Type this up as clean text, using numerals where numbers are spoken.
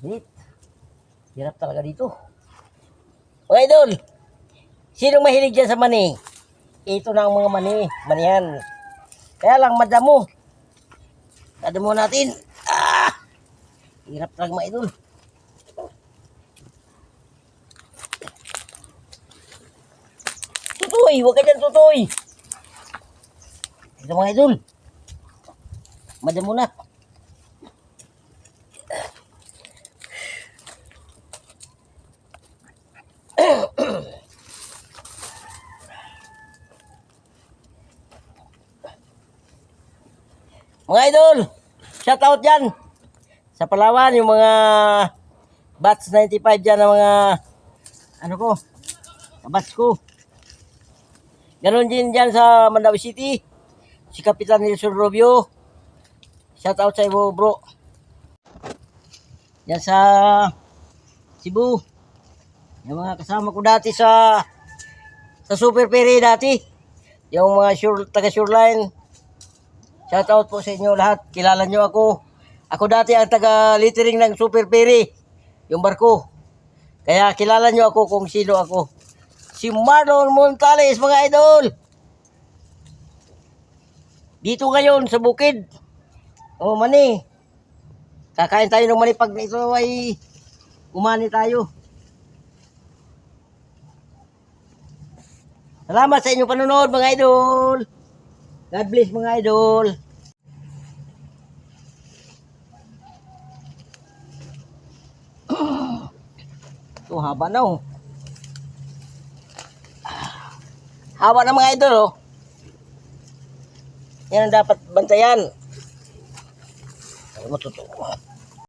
Wait, hirap talaga dito. Mga idol, sino mahilig dyan sa mani? Ito na ang mga mani. Manihan. Kaya lang madamo. Dadamo natin. Hirap talaga mga idol. Tutoy, huwag ka dyan tutoy. Ito mga idol. Madamo na. Mga idol, shout out dyan sa Palawan, yung mga batch 95 dyan ng mga ano ko, batch ko. Ganon din dyan sa Mandawi City, si Kapitan Nelson Robio. Shout out sa iyo bro. Yan sa Cebu, yung mga kasama ko dati sa Super Ferry dati, yung mga taga Shoreline. Shout out po sa inyo lahat. Kilala nyo ako. Ako dati ang taga littering ng Super Ferry, yung barko. Kaya kilala nyo ako kung sino ako. Si Marlon Montales mga idol. Dito ngayon sa bukid. O mani. Kakain tayo ng mani pag ito ay umani tayo. Salamat sa inyong panonood mga idol. God bless mga idol. Ito haba na oh. Haba na mga idol oh. Yan ang dapat bantayan. Ano mo totoo?